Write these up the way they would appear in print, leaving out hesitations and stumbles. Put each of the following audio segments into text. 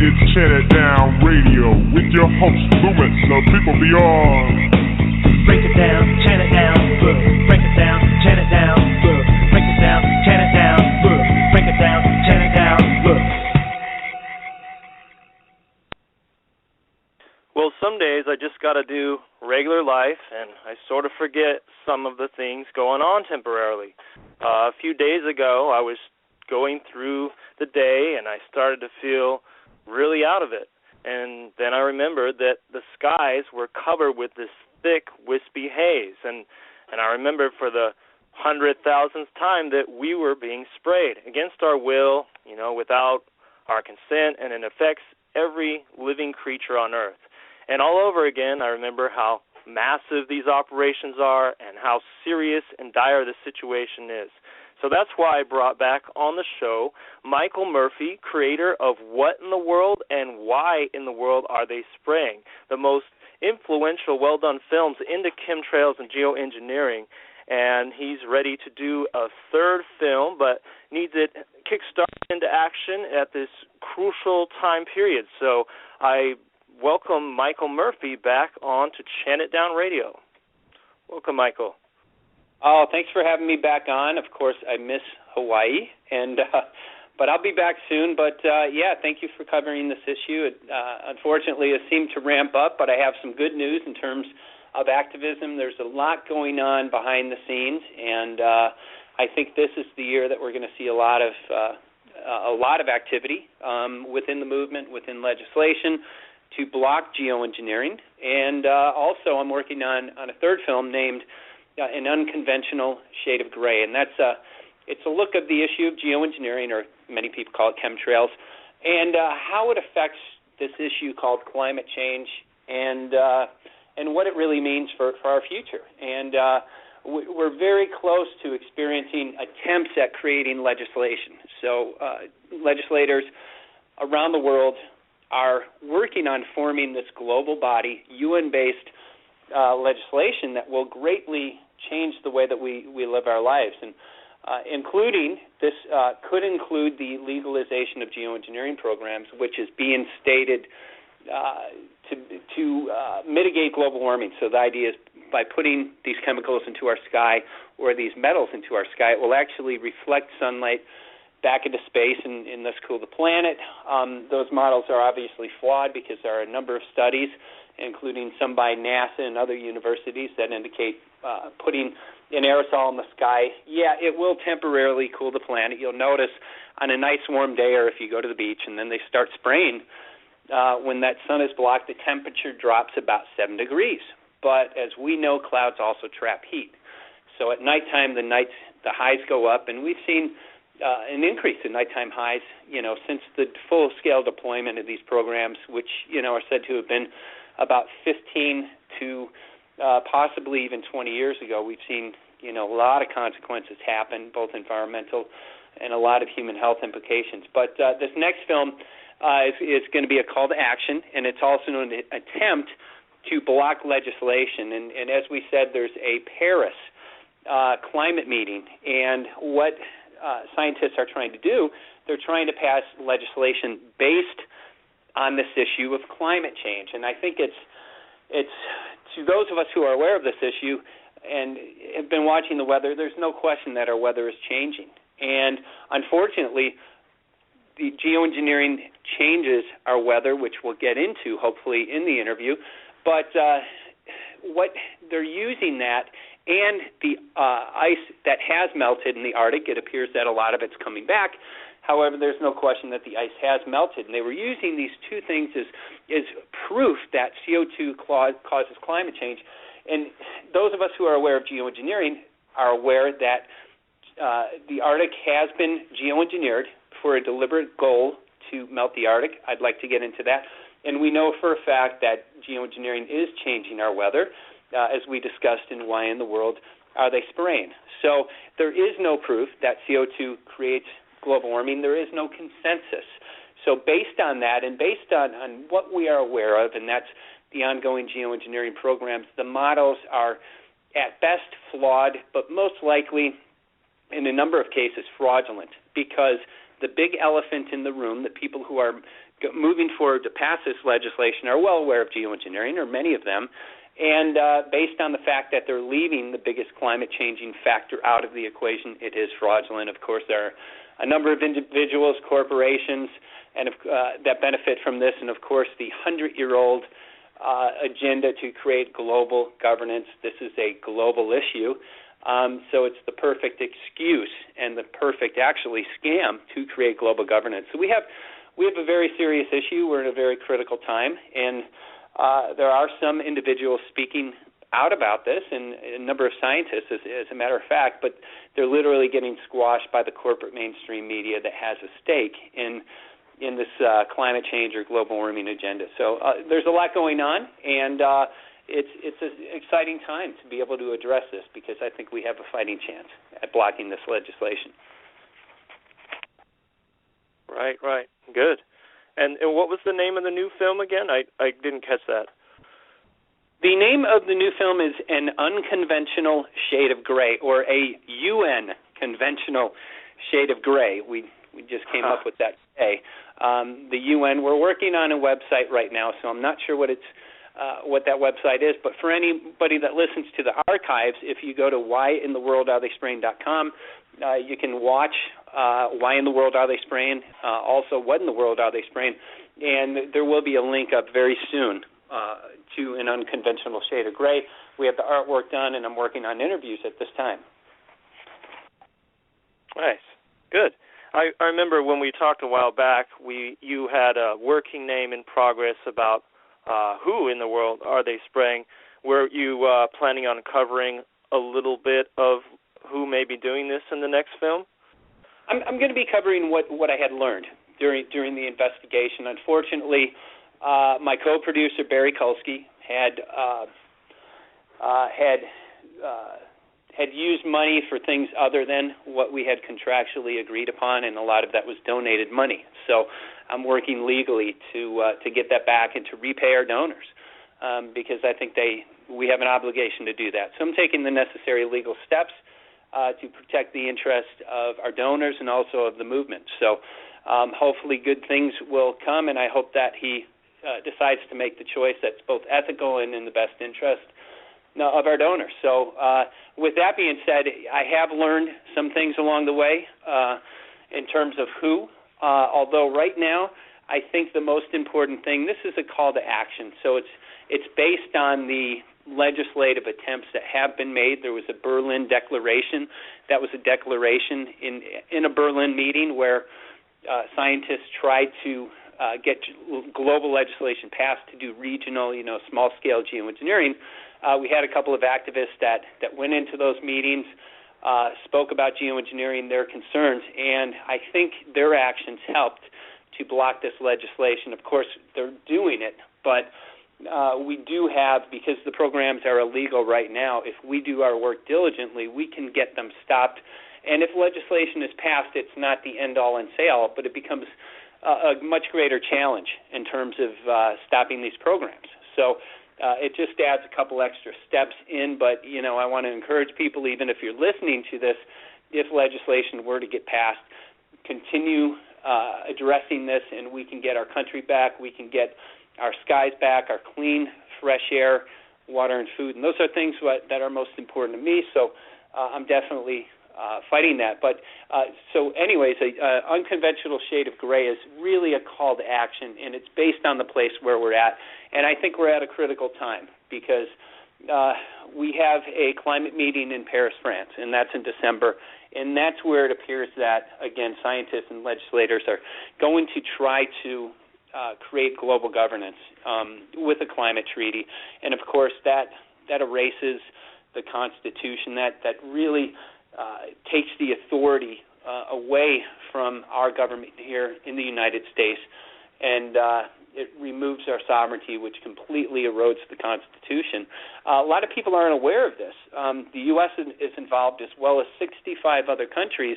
It's Chant It Down Radio with your host, Lewis, the people beyond. Break it down, chant it down, look. Break it down, chant it down, look. Break it down, chant it down, look. Break it down, chant it down, look. Well, some days I just got to do regular life, and I sort of forget some of the things going on temporarily. A few days ago, I was going through the day, and I started to feel really out of it. And then I remembered that the skies were covered with this thick, wispy haze. And I remembered for the 100,000th time that we were being sprayed against our will, without our consent, and it affects every living creature on Earth. And all over again, I remember how massive these operations are and how serious and dire the situation is. So that's why I brought back on the show Michael Murphy, creator of What in the World and Why in the World Are They Spraying?, the most influential, well-done films into chemtrails and geoengineering. And he's ready to do a third film, but needs it kickstarted into action at this crucial time period. So I welcome Michael Murphy back on to Chant It Down Radio. Welcome, Michael. Oh, thanks for having me back on. Of course, I miss Hawaii, but I'll be back soon. But, thank you for covering this issue. Unfortunately, it seemed to ramp up, but I have some good news in terms of activism. There's a lot going on behind the scenes, and I think this is the year that we're going to see a lot of activity within the movement, within legislation, to block geoengineering. And also I'm working on a third film named An Unconventional Shade of Gray, and it's a look of the issue of geoengineering, or many people call it chemtrails, and how it affects this issue called climate change, and what it really means for our future. And we're very close to experiencing attempts at creating legislation. So legislators around the world are working on forming this global body, UN-based legislation that will greatly change the way that we live our lives, and including this could include the legalization of geoengineering programs, which is being stated to mitigate global warming. So the idea is by putting these chemicals into our sky, or these metals into our sky, it will actually reflect sunlight back into space and thus cool the planet. Those models are obviously flawed because there are a number of studies, including some by NASA and other universities, that indicate putting an aerosol in the sky, it will temporarily cool the planet. You'll notice on a nice warm day, or if you go to the beach and then they start spraying, when that sun is blocked, the temperature drops about 7 degrees. But as we know, clouds also trap heat. So at nighttime, the highs go up, and we've seen an increase in nighttime highs, since the full-scale deployment of these programs, which, are said to have been about 15 to possibly even 20 years ago. We've seen, a lot of consequences happen, both environmental and a lot of human health implications. But this next film is going to be a call to action, and it's also an attempt to block legislation. And as we said, there's a Paris climate meeting, and what scientists are trying to do, they're trying to pass legislation based on this issue of climate change. And I think it's to those of us who are aware of this issue and have been watching the weather, there's no question that our weather is changing. And unfortunately, the geoengineering changes our weather, which we'll get into hopefully in the interview. But what they're using that, and the ice that has melted in the Arctic, it appears that a lot of it's coming back. However, there's no question that the ice has melted, and they were using these two things as proof that CO2 causes climate change. And those of us who are aware of geoengineering are aware that the Arctic has been geoengineered for a deliberate goal to melt the Arctic. I'd like to get into that. And we know for a fact that geoengineering is changing our weather, as we discussed in Why in the World Are They Spraying? So there is no proof that CO2 creates global warming. There is no consensus. So based on that, and based on what we are aware of, and that's the ongoing geoengineering programs, the models are at best flawed, but most likely, in a number of cases, fraudulent, because the big elephant in the room, the people who are moving forward to pass this legislation are well aware of geoengineering, or many of them, and based on the fact that they're leaving the biggest climate-changing factor out of the equation, it is fraudulent. Of course, there are a number of individuals, corporations, and that benefit from this, and of course the 100-year-old agenda to create global governance. This is a global issue, so it's the perfect excuse and the perfect, actually, scam to create global governance. So we have a very serious issue. We're in a very critical time, and there are some individuals speaking out about this, and a number of scientists, as a matter of fact, but they're literally getting squashed by the corporate mainstream media that has a stake in this climate change or global warming agenda. So there's a lot going on, and it's an exciting time to be able to address this, because I think we have a fighting chance at blocking this legislation. Right. Good. And what was the name of the new film again? I didn't catch that. The name of the new film is An Unconventional Shade of Gray, or a UN Conventional Shade of Gray. We just came up with that today. The UN, we're working on a website right now, so I'm not sure what that website is, but for anybody that listens to the archives, if you go to whyintheworldaretheyspraying.com, you can watch Why in the World Are They Spraying, also What in the World Are They Spraying, and there will be a link up very soon to An Unconventional Shade of Gray. We have the artwork done, and I'm working on interviews at this time. Nice. Good. I remember when we talked a while back, you had a working name in progress about who in the world are they spraying. Were you planning on covering a little bit of who may be doing this in the next film? I'm going to be covering what I had learned during the investigation. Unfortunately, my co-producer Barry Kulski had used money for things other than what we had contractually agreed upon, and a lot of that was donated money. So I'm working legally to get that back and to repay our donors, because I think we have an obligation to do that. So I'm taking the necessary legal steps to protect the interest of our donors and also of the movement. So hopefully good things will come, and I hope that he decides to make the choice that's both ethical and in the best interest of our donors. So with that being said, I have learned some things along the way in terms of who, although right now I think the most important thing, this is a call to action. So it's based on the legislative attempts that have been made. There was a Berlin declaration. That was a declaration in a Berlin meeting where scientists tried to get global legislation passed to do regional, small-scale geoengineering. We had a couple of activists that went into those meetings, spoke about geoengineering, their concerns, and I think their actions helped to block this legislation. Of course, they're doing it, but we do have, because the programs are illegal right now, if we do our work diligently, we can get them stopped. And if legislation is passed, it's not the end-all and say-all, but it becomes a much greater challenge in terms of stopping these programs. So it just adds a couple extra steps in, but, I want to encourage people, even if you're listening to this, if legislation were to get passed, continue addressing this, and we can get our country back, we can get our skies back, our clean, fresh air, water, and food. And those are things that are most important to me, so I'm definitely fighting that. But so anyways, Unconventional Shade of Gray is really a call to action, and it's based on the place where we're at. And I think we're at a critical time because we have a climate meeting in Paris, France, and that's in December. And that's where it appears that, again, scientists and legislators are going to try to create global governance with a climate treaty. And, of course, that erases the Constitution. That really takes the authority away from our government here in the United States, and it removes our sovereignty, which completely erodes the Constitution. A lot of people aren't aware of this. The U.S. is involved, as well as 65 other countries,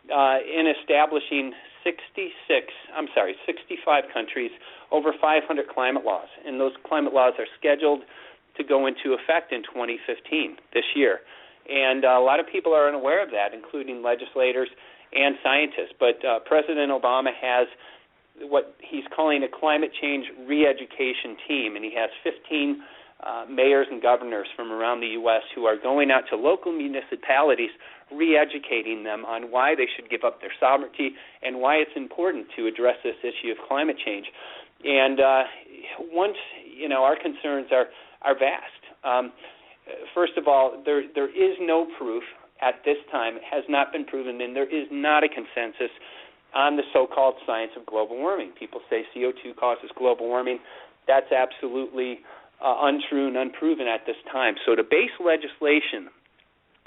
in establishing 65 countries, over 500 climate laws. And those climate laws are scheduled to go into effect in 2015, this year. And a lot of people are unaware of that, including legislators and scientists. But President Obama has what he's calling a climate change re-education team, and he has 15 mayors and governors from around the U.S. who are going out to local municipalities, re-educating them on why they should give up their sovereignty and why it's important to address this issue of climate change. And our concerns are vast. First of all, there is no proof at this time. It has not been proven, and there is not a consensus on the so-called science of global warming. People say CO2 causes global warming. That's absolutely untrue and unproven at this time. So to base legislation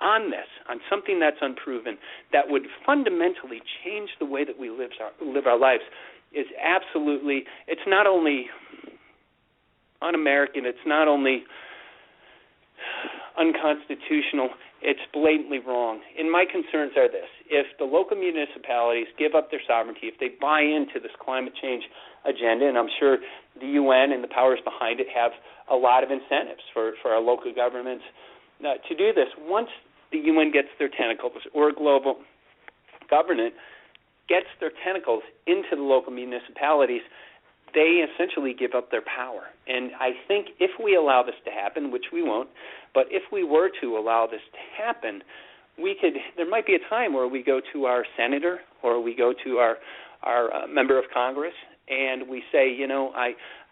on this, on something that's unproven, that would fundamentally change the way that we live our lives, is absolutely, it's not only un-American, it's not only unconstitutional, it's blatantly wrong. And my concerns are this: if the local municipalities give up their sovereignty, if they buy into this climate change agenda, and I'm sure the UN and the powers behind it have a lot of incentives for our local governments to do this, once the UN gets their tentacles, or global government gets their tentacles into the local municipalities, they essentially give up their power. And I think if we allow this to happen, which we won't, but if we were to allow this to happen, there might be a time where we go to our senator or we go to our member of Congress and we say,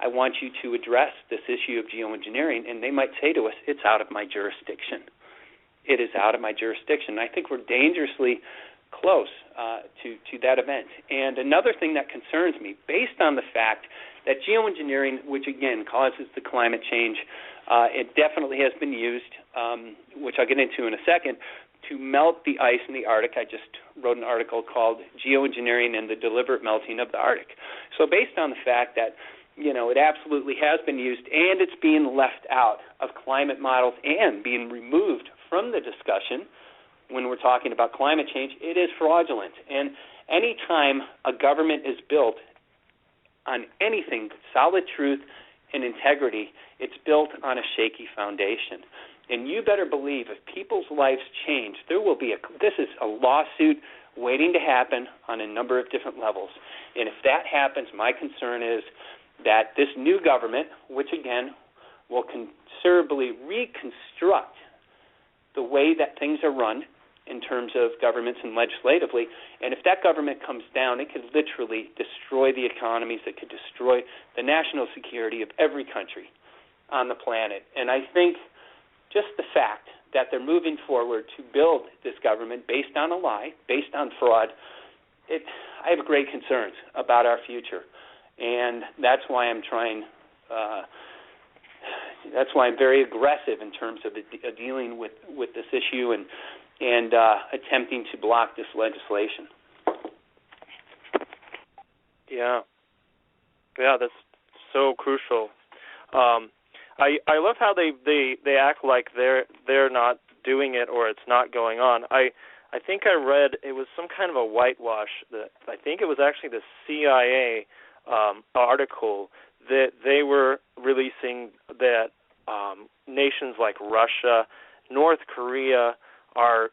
I want you to address this issue of geoengineering, and they might say to us, it's out of my jurisdiction. It is out of my jurisdiction. I think we're dangerously close to that event. And another thing that concerns me, based on the fact that geoengineering, which again causes the climate change, it definitely has been used, which I'll get into in a second, to melt the ice in the Arctic. I just wrote an article called Geoengineering and the Deliberate Melting of the Arctic. So based on the fact that it absolutely has been used and it's being left out of climate models and being removed from the discussion when we're talking about climate change, it is fraudulent. And any time a government is built on anything but solid truth and integrity, it's built on a shaky foundation. And you better believe if people's lives change, this is a lawsuit waiting to happen on a number of different levels. And if that happens, my concern is that this new government, which again will considerably reconstruct the way that things are run in terms of governments and legislatively, and if that government comes down, it could literally destroy the economies, it could destroy the national security of every country on the planet. And I think just the fact that they're moving forward to build this government based on a lie, based on fraud, I have great concerns about our future. And that's why I'm that's why I'm very aggressive in terms of dealing with this issue and attempting to block this legislation. Yeah, that's so crucial. I love how they act like they're not doing it or it's not going on. I think I read it was some kind of a whitewash. I think it was actually the CIA article that they were releasing that nations like Russia, North Korea are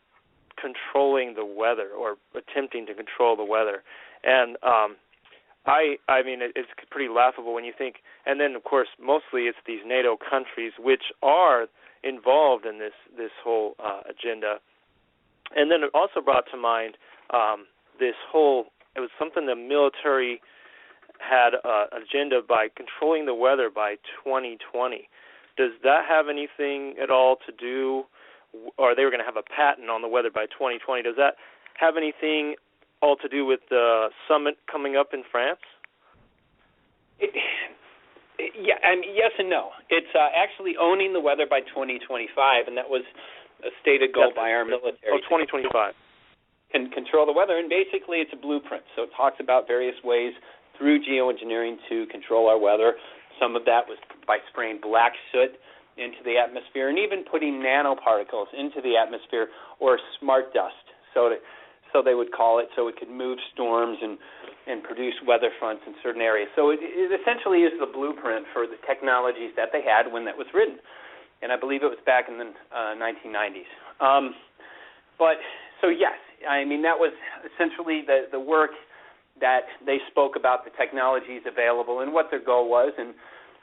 controlling the weather or attempting to control the weather. And I mean, it's pretty laughable when you think, and then, of course, mostly it's these NATO countries which are involved in this whole agenda. And then it also brought to mind it was something the military had an agenda by controlling the weather by 2020. Does that have anything at all to do, or they were going to have a patent on the weather by 2020, does that have anything all to do with the summit coming up in France? Yeah, I mean, yes and no. It's actually owning the weather by 2025, and that was a stated goal by our military. 2025. Can control the weather, and basically it's a blueprint. So it talks about various ways through geoengineering to control our weather. Some of that was by spraying black soot into the atmosphere and even putting nanoparticles into the atmosphere, or smart dust, so they would call it, so it could move storms and produce weather fronts in certain areas. So it essentially is the blueprint for the technologies that they had when that was written. And I believe it was back in the 1990s. So yes, I mean, that was essentially the work that they spoke about the technologies available and what their goal was, and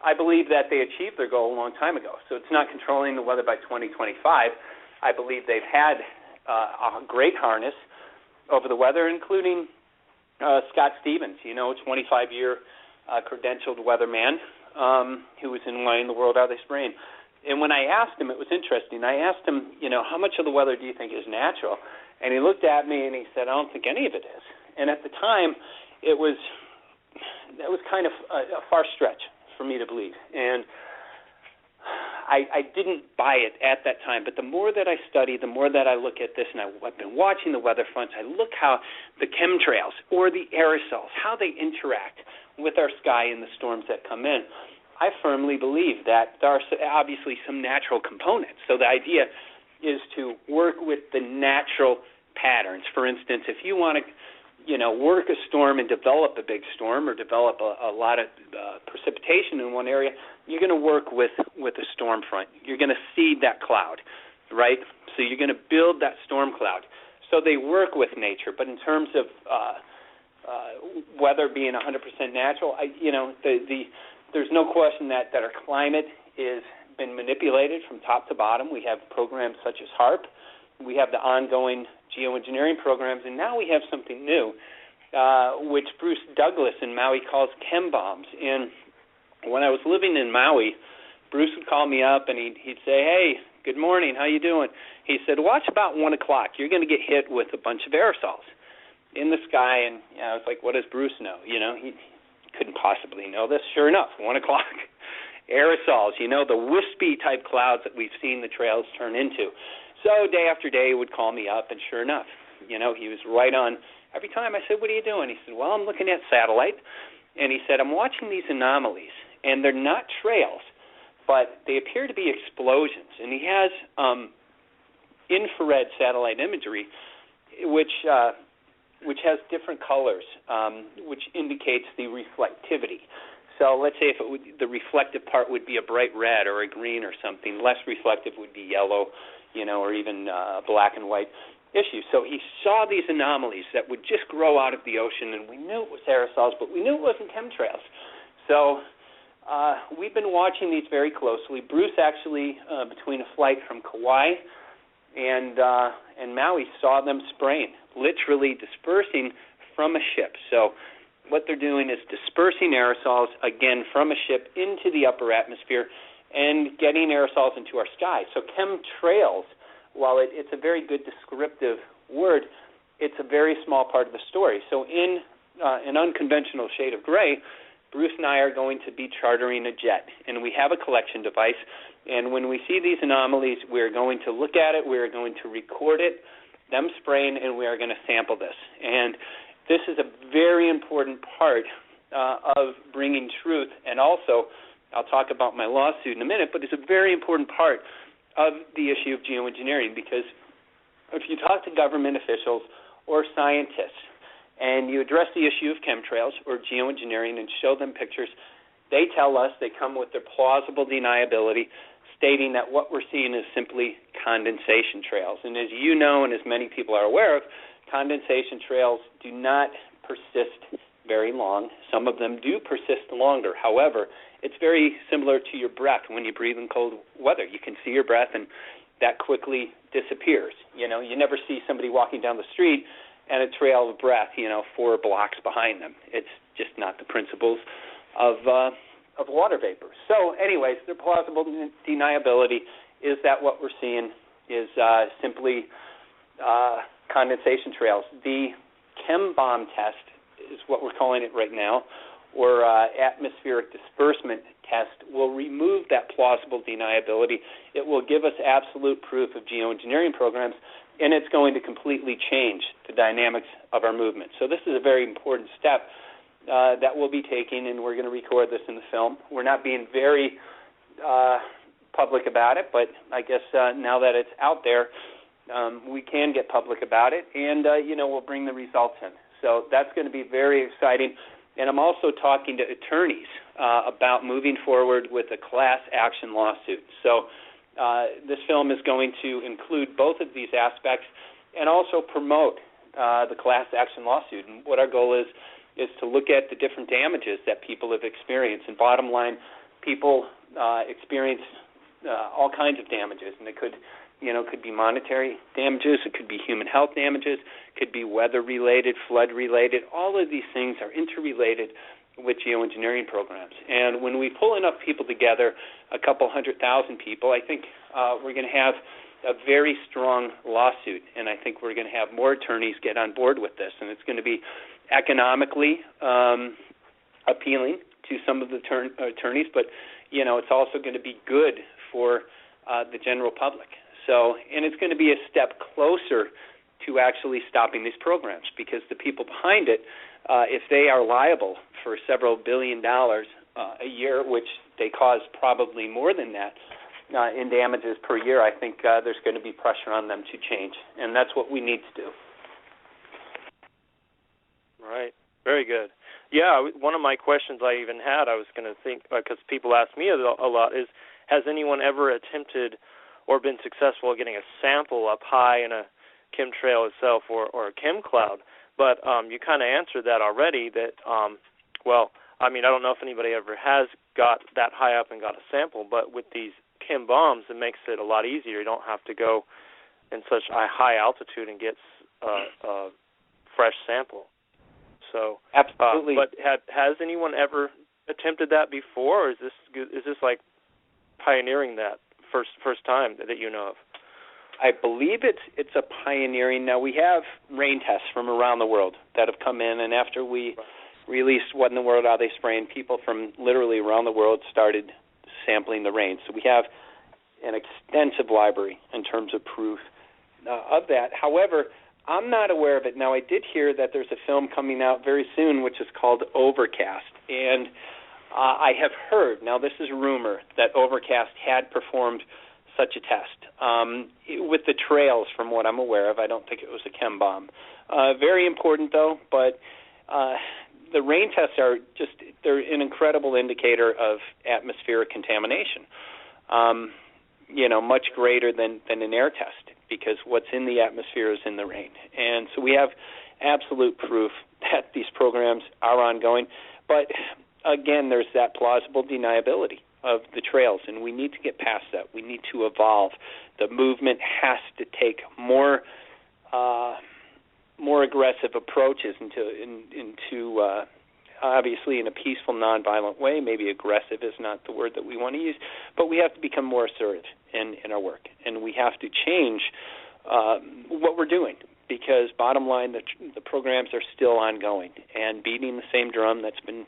I believe that they achieved their goal a long time ago. So it's not controlling the weather by 2025. I believe they've had a great harness over the weather, including Scott Stevens, 25-year credentialed weatherman who was in Lining the World Are They Spraying? And when I asked him, it was interesting. I asked him, how much of the weather do you think is natural? And he looked at me and he said, I don't think any of it is. And at the time, that was kind of a far stretch for me to believe. And I didn't buy it at that time. But the more that I study, the more that I look at this, and I've been watching the weather fronts, I look how the chemtrails or the aerosols, how they interact with our sky and the storms that come in. I firmly believe that there are obviously some natural components. So the idea is to work with the natural patterns. For instance, if you want to, work a storm and develop a big storm or develop a lot of precipitation in one area, you're going to work with a storm front. You're going to seed that cloud, right? So you're going to build that storm cloud. So they work with nature. But in terms of weather being 100% natural, there's no question that our climate is been manipulated from top to bottom. We have programs such as HARP. We have the ongoing geoengineering programs, and now we have something new, which Bruce Douglas in Maui calls chem bombs. And when I was living in Maui, Bruce would call me up and he'd say, "Hey, good morning, how you doing?" He said, "Watch about 1 o'clock. You're going to get hit with a bunch of aerosols in the sky." And I was like, "What does Bruce know?" He couldn't possibly know this. Sure enough, 1 o'clock, aerosols, the wispy type clouds that we've seen the trails turn into. So day after day he would call me up, and sure enough, he was right on. Every time I said, "What are you doing?" He said, "Well, I'm looking at satellite." And he said, "I'm watching these anomalies, and they're not trails, but they appear to be explosions." And he has infrared satellite imagery, which has different colors, which indicates the reflectivity. So let's say if the reflective part would be a bright red or a green or something, less reflective would be yellow, or even black and white issue. So he saw these anomalies that would just grow out of the ocean, and we knew it was aerosols, but we knew it wasn't chemtrails. So we've been watching these very closely. Bruce actually, between a flight from Kauai and Maui, saw them spraying, literally dispersing from a ship. So what they're doing is dispersing aerosols, again, from a ship into the upper atmosphere and getting aerosols into our sky. So chemtrails, while it's a very good descriptive word, it's a very small part of the story. So in an unconventional shade of gray, Bruce and I are going to be chartering a jet, and we have a collection device. And when we see these anomalies, we're going to look at it, we're going to record it, them spraying, and we are going to sample this. And this is a very important part of bringing truth, and also, I'll talk about my lawsuit in a minute, but it's a very important part of the issue of geoengineering, because if you talk to government officials or scientists and you address the issue of chemtrails or geoengineering and show them pictures, they tell us, they come with their plausible deniability, stating that what we're seeing is simply condensation trails. And as you know, and as many people are aware of, condensation trails do not persist very long. Some of them do persist longer. However, it's very similar to your breath when you breathe in cold weather. You can see your breath, and that quickly disappears. You never see somebody walking down the street and a trail of breath, 4 blocks behind them. It's just not the principles of water vapor. So anyways, the plausible deniability is that what we're seeing is simply condensation trails. The chem bomb test is what we're calling it right now, or atmospheric disbursement test, will remove that plausible deniability. It will give us absolute proof of geoengineering programs, and it's going to completely change the dynamics of our movement. So this is a very important step that we'll be taking, and we're going to record this in the film. We're not being very public about it, but I guess now that it's out there, we can get public about it, and, we'll bring the results in. So that's going to be very exciting. And I'm also talking to attorneys about moving forward with a class action lawsuit. So this film is going to include both of these aspects and also promote the class action lawsuit. And what our goal is is to look at the different damages that people have experienced. And bottom line, people experience all kinds of damages, and it could be monetary damages, it could be human health damages, it could be weather-related, flood-related. All of these things are interrelated with geoengineering programs. And when we pull enough people together, a couple 100,000 people, I think we're going to have a very strong lawsuit, and I think we're going to have more attorneys get on board with this, and it's going to be economically appealing to some of the attorneys, but it's also going to be good for the general public. So, and it's going to be a step closer to actually stopping these programs, because the people behind it, if they are liable for several $1 billion a year, which they cause probably more than that in damages per year, I think there's going to be pressure on them to change, and that's what we need to do. Right. Very good. Yeah, one of my questions I even had, I was going to think, because people ask me a lot, is has anyone ever attempted or been successful at getting a sample up high in a chemtrail itself or a chem cloud? But you kind of answered that already, that, I don't know if anybody ever has got that high up and got a sample, but with these chem bombs, it makes it a lot easier. You don't have to go in such a high altitude and get a fresh sample. So, absolutely. But has anyone ever attempted that before, or is this like pioneering that first time that you know of? I believe it's a pioneering. Now, we have rain tests from around the world that have come in, and after we released What in the World Are They Spraying, people from literally around the world started sampling the rain. So we have an extensive library in terms of proof of that. However, I'm not aware of it. Now, I did hear that there's a film coming out very soon which is called Overcast, and I have heard, now this is a rumor, that Overcast had performed such a test. With the trails, from what I'm aware of, I don't think it was a chem bomb. Very important, though, but the rain tests they're an incredible indicator of atmospheric contamination, much greater than an air test, because what's in the atmosphere is in the rain. And so we have absolute proof that these programs are ongoing. But, again, there's that plausible deniability of the trails, and we need to get past that. We need to evolve. The movement has to take more aggressive approaches into obviously in a peaceful, nonviolent way. Maybe aggressive is not the word that we want to use, but we have to become more assertive in our work, and we have to change what we're doing, because bottom line, the programs are still ongoing, and beating the same drum that's been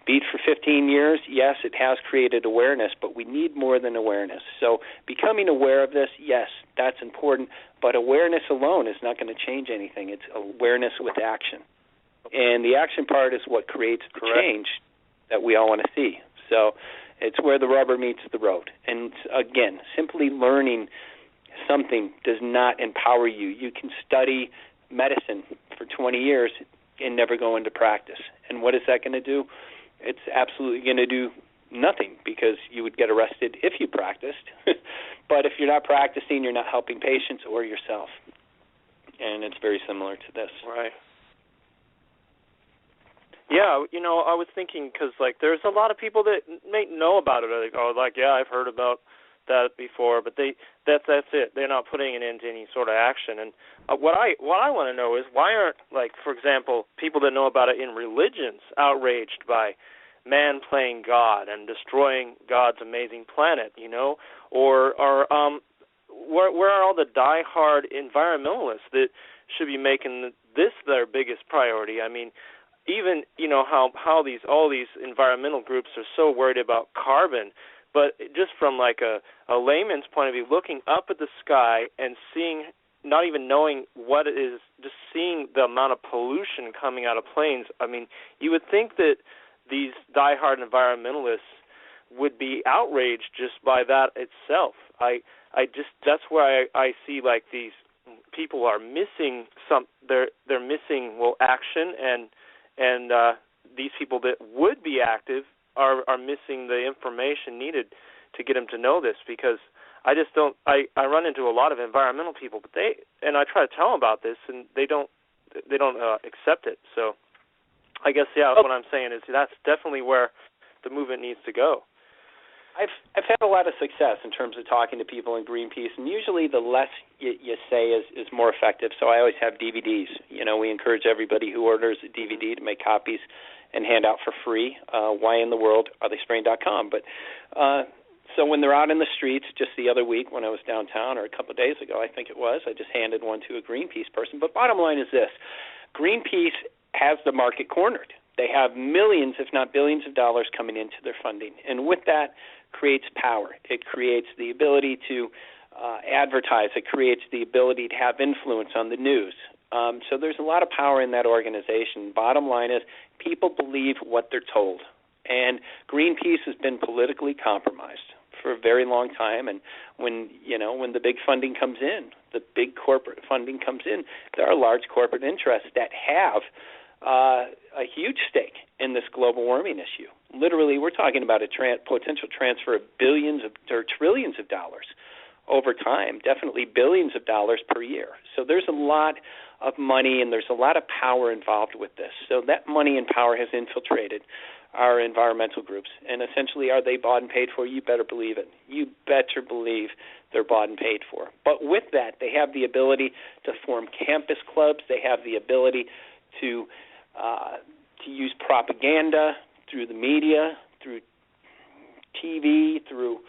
beat for 15 years, yes, it has created awareness, but we need more than awareness. So becoming aware of this, yes, that's important, but awareness alone is not going to change anything. It's awareness with action. And the action part is what creates the change that we all want to see. So it's where the rubber meets the road. And again, simply learning something does not empower you. You can study medicine for 20 years and never go into practice. And what is that going to do? It's absolutely going to do nothing, because you would get arrested if you practiced. But if you're not practicing, you're not helping patients or yourself. And it's very similar to this. Right. Yeah, I was thinking, because, there's a lot of people that may know about it. I've heard about that before, but that's it. They're not putting it into any sort of action. And what I want to know is, why aren't, for example, people that know about it in religions outraged by man playing God and destroying God's amazing planet, or where are all the die-hard environmentalists that should be making this their biggest priority? I mean, even how all these environmental groups are so worried about carbon, but just from a layman's point of view, looking up at the sky and seeing, not even knowing what it is, just seeing the amount of pollution coming out of planes. I mean, you would think that these diehard environmentalists would be outraged just by that itself. That's where I see these people are missing they're missing action, and these people that would be active are missing the information needed to get them to know this, because I just don't. I run into a lot of environmental people, but I try to tell them about this, and they don't accept it. So I guess, what I'm saying is that's definitely where the movement needs to go. I've had a lot of success in terms of talking to people in Greenpeace, and usually the less you say is more effective. So I always have DVDs. We encourage everybody who orders a DVD to make copies and hand out for free. whyintheworldaretheyspraying.com. But so when they're out in the streets, just the other week when I was downtown, or a couple of days ago, I think it was, I just handed one to a Greenpeace person. But bottom line is this: Greenpeace has the market cornered. They have millions, if not billions of dollars coming into their funding. And with that creates power. It creates the ability to advertise. It creates the ability to have influence on the news. So there's a lot of power in that organization. Bottom line is people believe what they're told. And Greenpeace has been politically compromised for a very long time. And when the big funding comes in, the big corporate funding comes in, there are large corporate interests that have a huge stake in this global warming issue. Literally, we're talking about a potential transfer of billions or trillions of dollars over time, definitely billions of dollars per year. So there's a lot of money and there's a lot of power involved with this. So that money and power has infiltrated our environmental groups. And essentially, are they bought and paid for? You better believe it. You better believe they're bought and paid for. But with that, they have the ability to form campus clubs. They have the ability to use propaganda through the media, through TV, through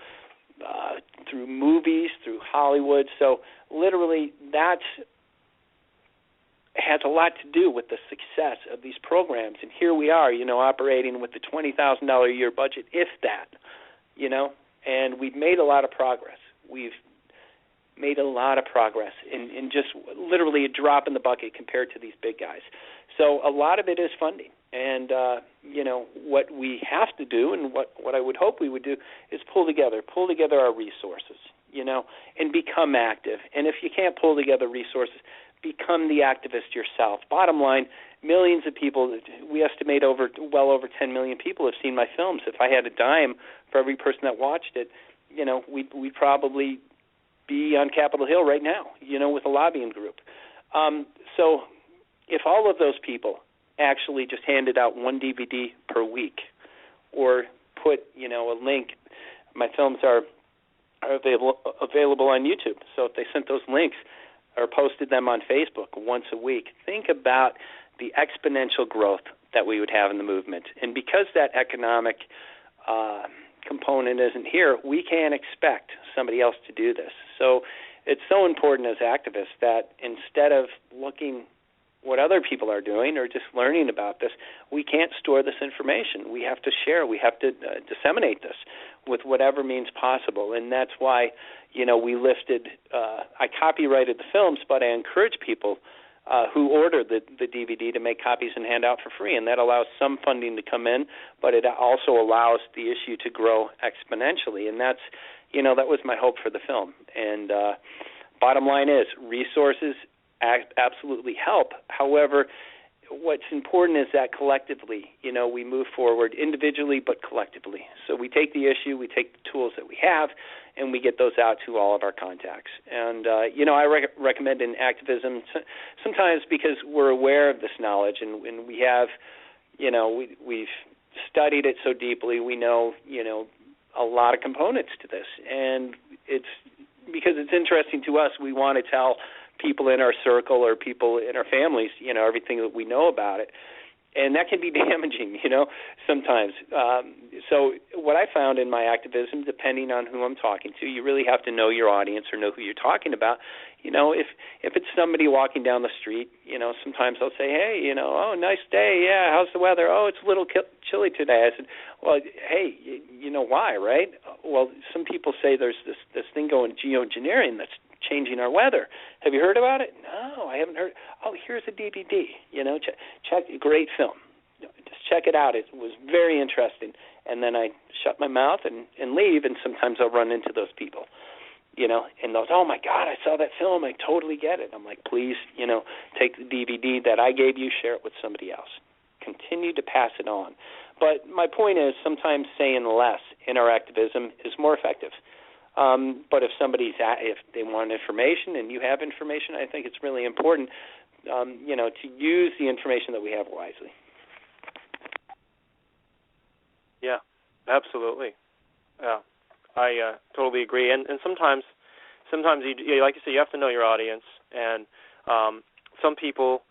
movies, through Hollywood. So literally that has a lot to do with the success of these programs. And here we are, operating with the $20,000 a year budget, if that, and we've made a lot of progress. We've made a lot of progress in just literally a drop in the bucket compared to these big guys. So a lot of it is funding. And, what we have to do and what I would hope we would do is pull together our resources, and become active. And if you can't pull together resources, become the activist yourself. Bottom line, millions of people, we estimate well over 10 million people have seen my films. If I had a dime for every person that watched it, we'd probably be on Capitol Hill right now, with a lobbying group. So if all of those people actually just handed out one DVD per week or put, a link, my films are available on YouTube. So if they sent those links or posted them on Facebook once a week, think about the exponential growth that we would have in the movement. And because that economic component isn't here, we can't expect somebody else to do this. So it's so important as activists that instead of looking what other people are doing or just learning about this, we can't store this information. We have to share. We have to disseminate this with whatever means possible. And that's why, we listed, I copyrighted the films, but I encourage people who order the DVD to make copies and hand out for free. And that allows some funding to come in, but it also allows the issue to grow exponentially. And that's, that was my hope for the film. And bottom line is resources absolutely help. However, what's important is that collectively, we move forward individually but collectively. So we take the issue, we take the tools that we have, and we get those out to all of our contacts. And, I recommend in activism sometimes because we're aware of this knowledge and we have, we've studied it so deeply. We know, a lot of components to this. And it's because it's interesting to us, we want to tell people in our circle or people in our families, everything that we know about it. And that can be damaging, sometimes. So what I found in my activism, depending on who I'm talking to, you really have to know your audience or know who you're talking about. If it's somebody walking down the street, sometimes I'll say, hey, oh, nice day. Yeah, how's the weather? Oh, it's a little chilly today. I said, well, hey, why, right? Well, some people say there's this thing going, geoengineering, that's changing our weather. Have you heard about it? No, I haven't heard. Oh, here's a DVD. Check, great film. Just check it out. It was very interesting. And then I shut my mouth and leave. And sometimes I'll run into those people, and they'll say, oh my God, I saw that film. I totally get it. I'm like, please, take the DVD that I gave you, share it with somebody else. Continue to pass it on. But my point is, sometimes saying less in our activism is more effective. But if they want information and you have information, I think it's really important, to use the information that we have wisely. Yeah, absolutely. Yeah, I totally agree. And sometimes you like you said, you have to know your audience. And some people,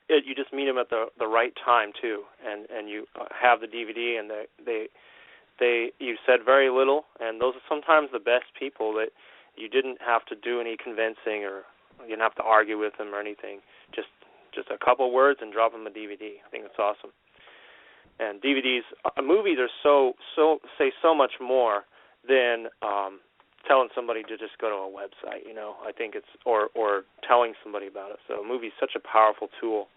you just meet them at the right time too. And you have the DVD, and you said very little, and those are sometimes the best people that you didn't have to do any convincing, or you didn't have to argue with them or anything. Just a couple words and drop them a DVD. I think that's awesome. And DVDs, movies are say so much more than telling somebody to just go to a website. I think it's or telling somebody about it. So a movie is such a powerful tool.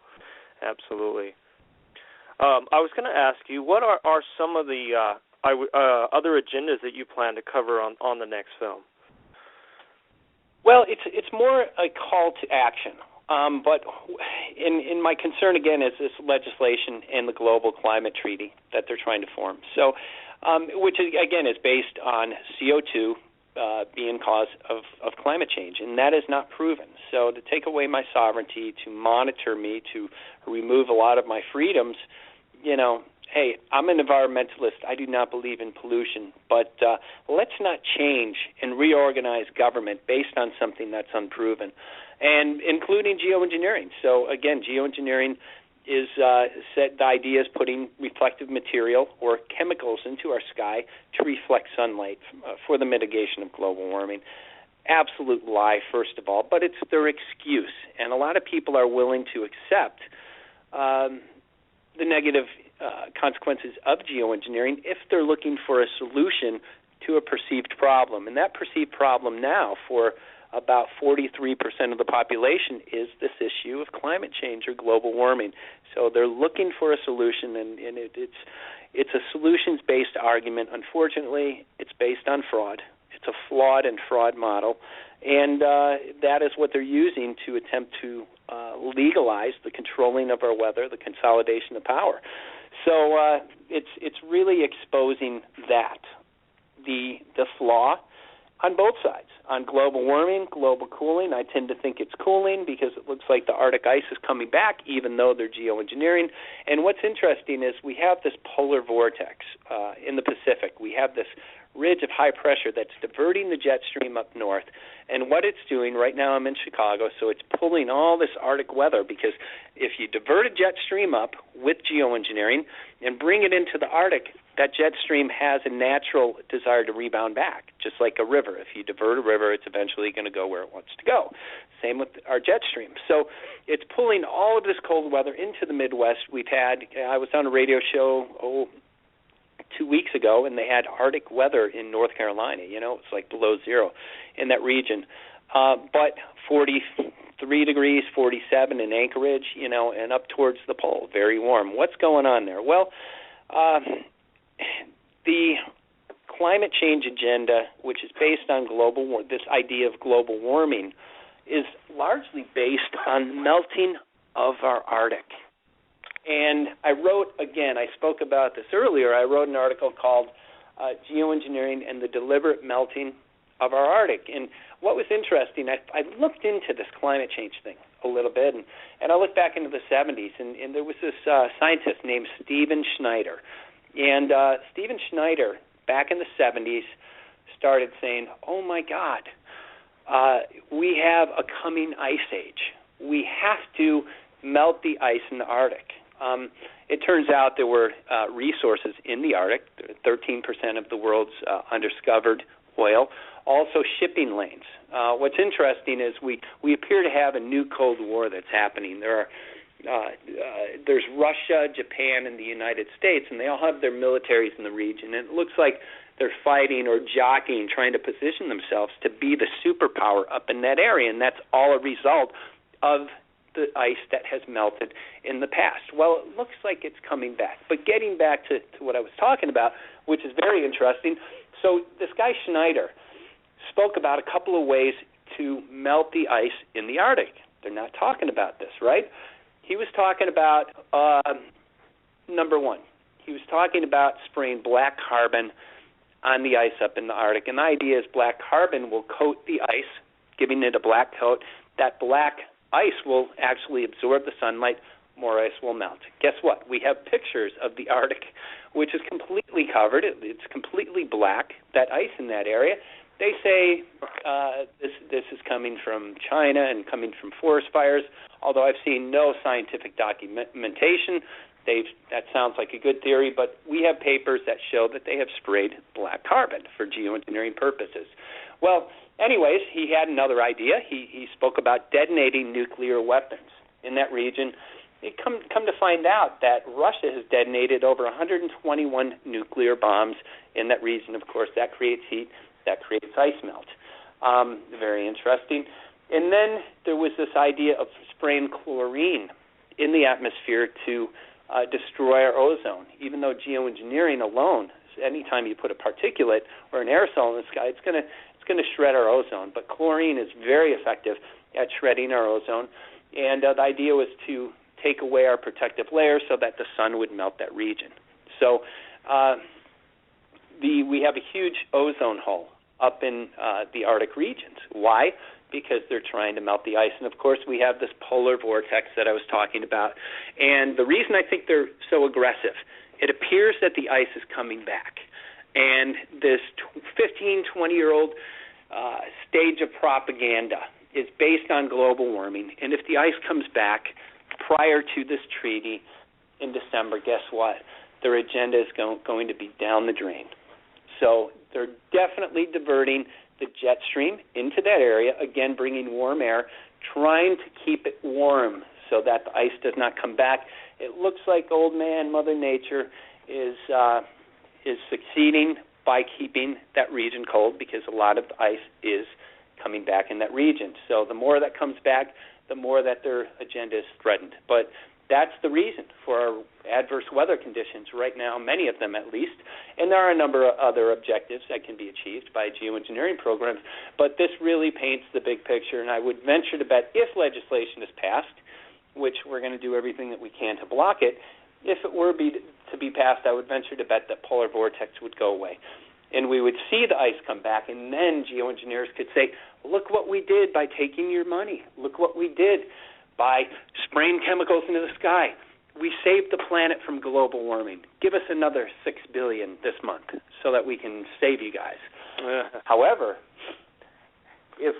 Absolutely. I was going to ask you, what are some of the other agendas that you plan to cover on the next film? Well, it's more a call to action. But in my concern, again, is this legislation and the global climate treaty that they're trying to form. So, which, again, is based on CO2 being cause of climate change, and that is not proven. So to take away my sovereignty, to monitor me, to remove a lot of my freedoms, hey, I'm an environmentalist. I do not believe in pollution, but let's not change and reorganize government based on something that's unproven, and including geoengineering. So, again, geoengineering is the idea is putting reflective material or chemicals into our sky to reflect sunlight for the mitigation of global warming. Absolute lie, first of all, but it's their excuse, and a lot of people are willing to accept the negative consequences of geoengineering if they're looking for a solution to a perceived problem. And that perceived problem now for about 43% of the population is this issue of climate change or global warming. So they're looking for a solution, and it's a solutions-based argument. Unfortunately, it's based on fraud. It's a flawed and fraud model, and that is what they're using to attempt to legalize the controlling of our weather, the consolidation of power. So it's really exposing that, the flaw on both sides. On global warming, global cooling, I tend to think it's cooling because it looks like the Arctic ice is coming back, even though they're geoengineering. And what's interesting is we have this polar vortex in the Pacific. We have this ridge of high pressure that's diverting the jet stream up north. And what it's doing, right now I'm in Chicago, so it's pulling all this Arctic weather, because if you divert a jet stream up with geoengineering and bring it into the Arctic, that jet stream has a natural desire to rebound back, just like a river. If you divert a river, it's eventually going to go where it wants to go. Same with our jet stream. So it's pulling all of this cold weather into the Midwest. I was on a radio show, 2 weeks ago, and they had Arctic weather in North Carolina. It's like below zero in that region. But 43 degrees, 47 in Anchorage, and up towards the pole, very warm. What's going on there? Well, the climate change agenda, which is based on this idea of global warming, is largely based on melting of our Arctic. And I spoke about this earlier. I wrote an article called Geoengineering and the Deliberate Melting of Our Arctic. And what was interesting, I looked into this climate change thing a little bit, and I looked back into the 70s, and there was this scientist named Stephen Schneider. And Stephen Schneider, back in the 70s, started saying, oh, my God, we have a coming ice age. We have to melt the ice in the Arctic. It turns out there were resources in the Arctic, 13% of the world's undiscovered oil, also shipping lanes. What's interesting is we appear to have a new Cold War that's happening. There's Russia, Japan, and the United States, and they all have their militaries in the region. And it looks like they're fighting or jockeying, trying to position themselves to be the superpower up in that area, and that's all a result of the ice that has melted in the past. Well, it looks like it's coming back. But getting back to what I was talking about, which is very interesting, so this guy Schneider spoke about a couple of ways to melt the ice in the Arctic. They're not talking about this, right? He was talking about, number one, he was talking about spraying black carbon on the ice up in the Arctic. And the idea is black carbon will coat the ice, giving it a black coat. That black ice will actually absorb the sunlight more ice will melt. Guess what? We have pictures of the Arctic, which is completely covered. It's completely black, that ice in that area. They say this is coming from China and coming from forest fires, although I've seen no scientific documentation. That sounds like a good theory, but we have papers that show that they have sprayed black carbon for geoengineering purposes. Well, anyways, he had another idea. He spoke about detonating nuclear weapons in that region. It come to find out that Russia has detonated over 121 nuclear bombs in that region. Of course, that creates heat, that creates ice melt. Very interesting. And then there was this idea of spraying chlorine in the atmosphere to destroy our ozone. Even though geoengineering alone, anytime you put a particulate or an aerosol in the sky, it's going to shred our ozone. But chlorine is very effective at shredding our ozone. And the idea was to take away our protective layer so that the sun would melt that region. So we have a huge ozone hole up in the Arctic regions. Why? Because they're trying to melt the ice. And, of course, we have this polar vortex that I was talking about. And the reason I think they're so aggressive, it appears that the ice is coming back. And this 15, 20-year-old stage of propaganda is based on global warming. And if the ice comes back prior to this treaty in December, guess what? Their agenda is going to be down the drain. So they're definitely diverting the jet stream into that area, again bringing warm air, trying to keep it warm so that the ice does not come back. It looks like old man Mother Nature is succeeding by keeping that region cold because a lot of the ice is coming back in that region. So the more that comes back, the more that their agenda is threatened. But that's the reason for our adverse weather conditions right now, many of them at least. And there are a number of other objectives that can be achieved by geoengineering programs. But this really paints the big picture. And I would venture to bet if legislation is passed, which we're going to do everything that we can to block it, if it were to be passed, I would venture to bet that polar vortex would go away. And we would see the ice come back, and then geoengineers could say, look what we did by taking your money. Look what we did by spraying chemicals into the sky. We saved the planet from global warming. Give us another $6 billion this month so that we can save you guys. However, if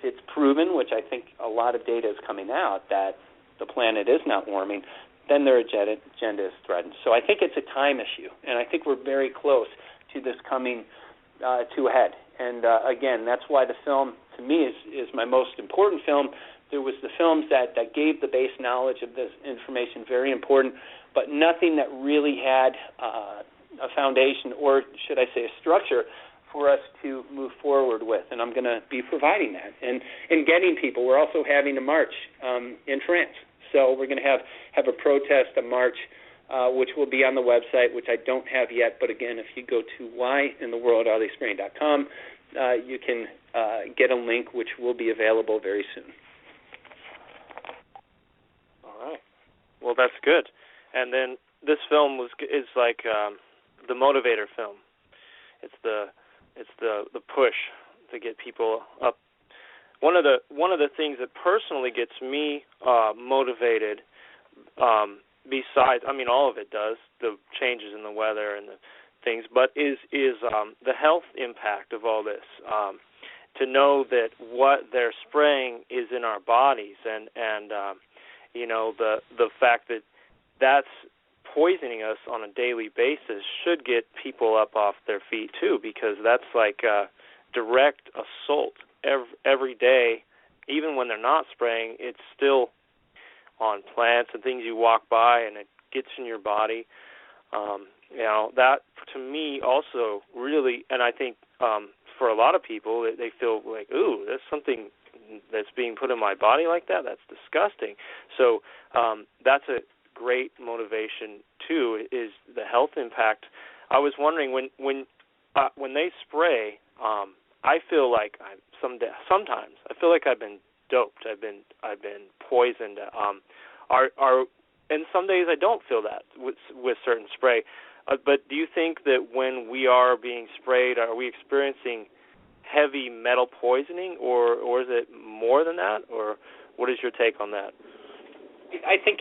it's proven, which I think a lot of data is coming out, that the planet is not warming, then their agenda is threatened. So I think it's a time issue, and I think we're very close to this coming to a head. And again, that's why the film, to me, is my most important film. There was the films that gave the base knowledge of this information, very important, but nothing that really had a foundation, or should I say a structure, for us to move forward with. And I'm going to be providing that. And getting people, we're also having a march in France. So we're going to have a protest, a march, which will be on the website, which I don't have yet. But again, if you go to whyintheworldAreTheySpraying.com, you can get a link which will be available very soon. All right. Well, that's good. And then this film is like the motivator film. It's the push to get people up. One of the things that personally gets me motivated, besides, I mean, all of it does, the changes in the weather and the things, but is the health impact of all this. To know that what they're spraying is in our bodies, and you know, the fact that that's poisoning us on a daily basis should get people up off their feet too, because that's like direct assault every day. Even when they're not spraying, it's still on plants and things you walk by, and it gets in your body. You know, that to me also really, and I think for a lot of people, they feel like, ooh, there's something that's being put in my body like that. That's disgusting. So that's a great motivation too, is the health impact. I was wondering when they spray, I feel like sometimes I feel like I've been doped. I've been poisoned. And some days I don't feel that with certain spray. But do you think that when we are being sprayed, are we experiencing heavy metal poisoning, or is it more than that? Or what is your take on that? I think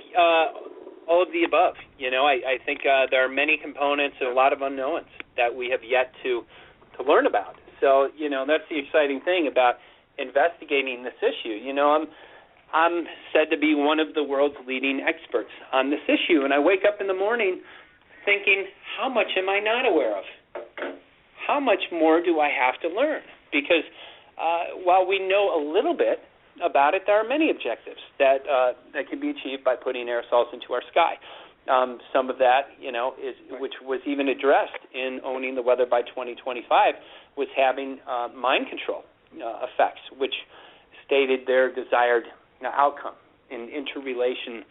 all of the above. I think there are many components and a lot of unknowns that we have yet to learn about. So, that's the exciting thing about investigating this issue. I'm said to be one of the world's leading experts on this issue, and I wake up in the morning thinking, how much am I not aware of? How much more do I have to learn? Because while we know a little bit about it, there are many objectives that can be achieved by putting aerosols into our sky. Some of that, which was even addressed in Owning the Weather by 2025, was having mind control effects, which stated their desired outcome in interrelation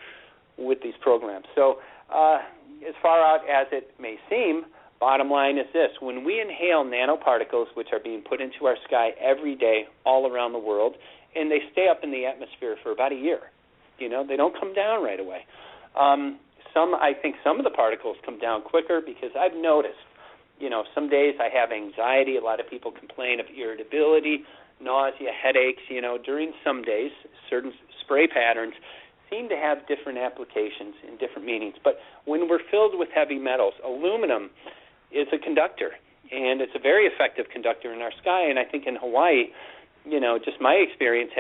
with these programs. So as far out as it may seem, bottom line is this: when we inhale nanoparticles, which are being put into our sky every day all around the world, and they stay up in the atmosphere for about a year, they don't come down right away. I think some of the particles come down quicker because I've noticed, some days I have anxiety. A lot of people complain of irritability, nausea, headaches. During some days, certain spray patterns seem to have different applications and different meanings. But when we're filled with heavy metals, aluminum is a conductor, and it's a very effective conductor in our sky. And I think in Hawaii, just my experience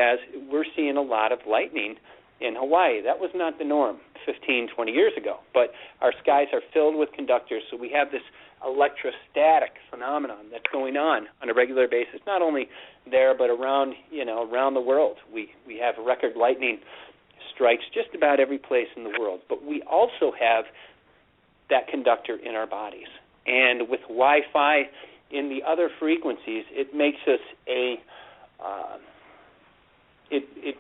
we're seeing a lot of lightning in Hawaii. That was not the norm 15, 20 years ago. But our skies are filled with conductors, so we have this electrostatic phenomenon that's going on a regular basis, not only there but around the world. We have record lightning strikes just about every place in the world, but we also have that conductor in our bodies. And with Wi-Fi in the other frequencies, it makes us it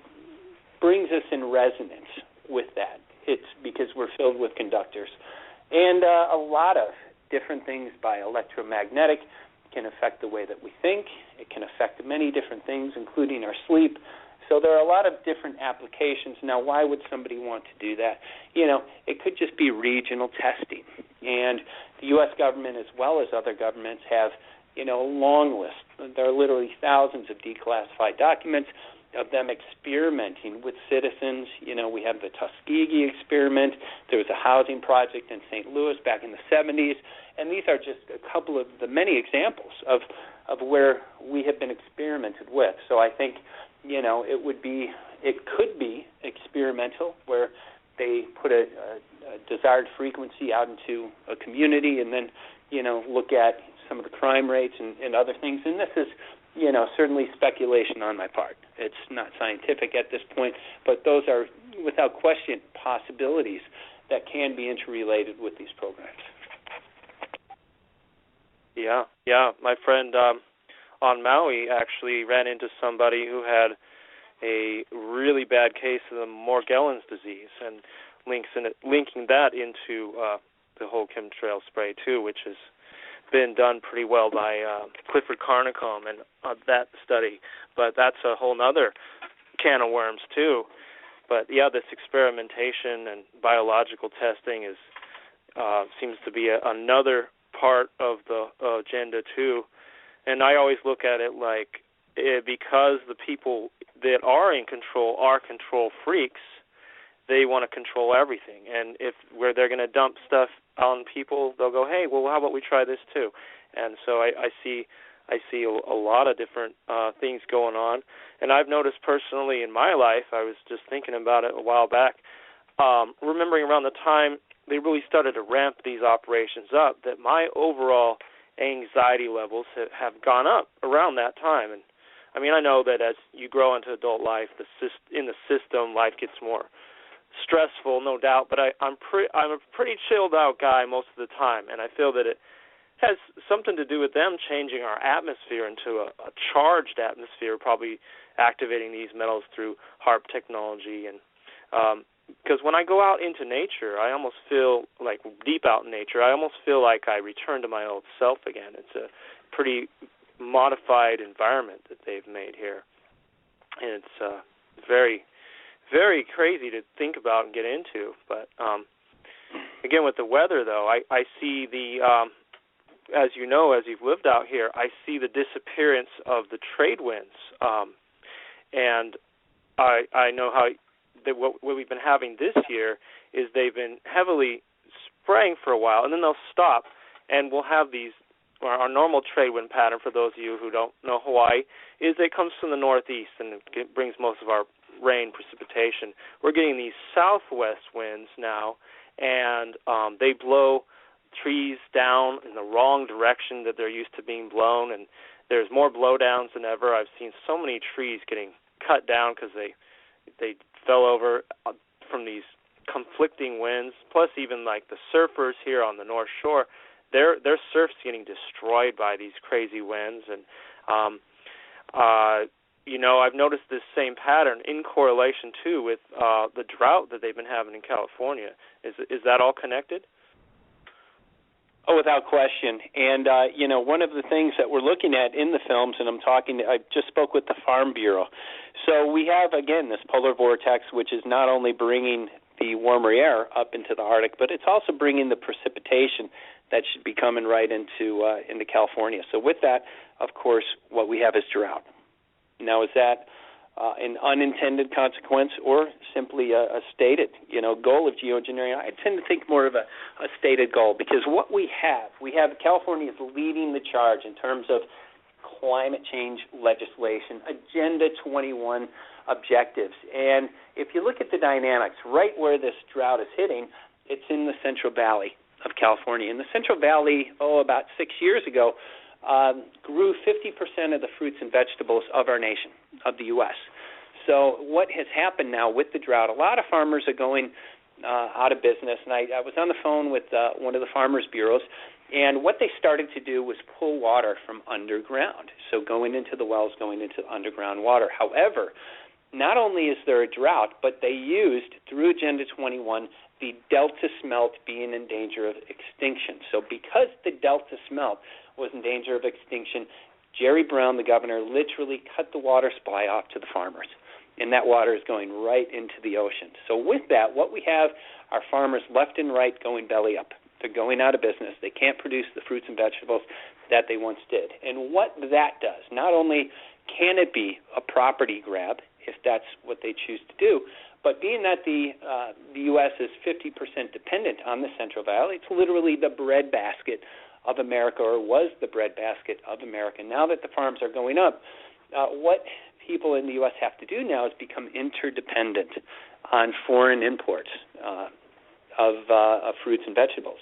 brings us in resonance with that. It's because we're filled with conductors. And a lot of different things by electromagnetic can affect the way that we think. It can affect many different things, including our sleep. So there are a lot of different applications. Now, why would somebody want to do that? It could just be regional testing. And the U.S. government, as well as other governments, have, a long list. There are literally thousands of declassified documents of them experimenting with citizens. We have the Tuskegee experiment. There was a housing project in St. Louis back in the 70s. And these are just a couple of the many examples of where we have been experimented with. So I think, it could be experimental, where they put a desired frequency out into a community and then, look at some of the crime rates and other things. And this is, certainly speculation on my part. It's not scientific at this point, but those are, without question, possibilities that can be interrelated with these programs. Yeah. My friend on Maui actually ran into somebody who had a really bad case of the Morgellons disease, and linking that into the whole chemtrail spray too, which has been done pretty well by Clifford Carnicom and that study. But that's a whole other can of worms too. But yeah, this experimentation and biological testing is seems to be another part of the agenda too. And I always look at it like because the people that are in control are control freaks, they want to control everything. And if where they're going to dump stuff on people, they'll go, hey, well, how about we try this too? And so I see a lot of different things going on. And I've noticed personally in my life, I was just thinking about it a while back, remembering around the time they really started to ramp these operations up, that my overall anxiety levels have gone up around that time. And I mean, I know that as you grow into adult life, in the system, life gets more stressful, no doubt. But I'm a pretty chilled out guy most of the time, and I feel that it has something to do with them changing our atmosphere into a charged atmosphere, probably activating these metals through HAARP technology. And because when I go out into nature, I almost feel like deep out in nature, I almost feel like I return to my old self again. It's a pretty modified environment that they've made here. And it's very, very crazy to think about and get into. But again, with the weather, though, I see the, as you know, as you've lived out here, I see the disappearance of the trade winds. And I know how what we've been having this year is they've been heavily spraying for a while, and then they'll stop, and we'll have these. Our normal trade wind pattern, for those of you who don't know Hawaii, is it comes from the northeast and it brings most of our rain, precipitation. We're getting these southwest winds now, and they blow trees down in the wrong direction that they're used to being blown, and there's more blowdowns than ever. I've seen so many trees getting cut down because they fell over from these conflicting winds, plus even like the surfers here on the North Shore, their surf's getting destroyed by these crazy winds. And I've noticed this same pattern in correlation too with the drought that they've been having in California. Is that all connected? Oh, without question. And one of the things that we're looking at in the films, and I just spoke with the Farm Bureau. So we have, again, this polar vortex, which is not only bringing the warmer air up into the Arctic, but it's also bringing the precipitation that should be coming right into California. So with that, of course, what we have is drought. Now, is that an unintended consequence or simply a stated, goal of geoengineering? I tend to think more of a stated goal, because what we have California is leading the charge in terms of climate change legislation, Agenda 21 objectives. And if you look at the dynamics, right where this drought is hitting, it's in the Central Valley of California. And the Central Valley, about 6 years ago, grew 50% of the fruits and vegetables of our nation, of the U.S. So what has happened now with the drought, a lot of farmers are going out of business. And I was on the phone with one of the farmers' bureaus, and what they started to do was pull water from underground, so going into the wells, going into underground water. However, not only is there a drought, but they used, through Agenda 21, the Delta smelt being in danger of extinction. So because the Delta smelt was in danger of extinction, Jerry Brown, the governor, literally cut the water supply off to the farmers, and that water is going right into the ocean. So with that, what we have are farmers left and right going belly up. They're going out of business. They can't produce the fruits and vegetables that they once did. And what that does, not only can it be a property grab, if that's what they choose to do, but being that the U.S. is 50% dependent on the Central Valley, it's literally the breadbasket of America, or was the breadbasket of America. Now that the farms are going up, what people in the U.S. have to do now is become interdependent on foreign imports of fruits and vegetables.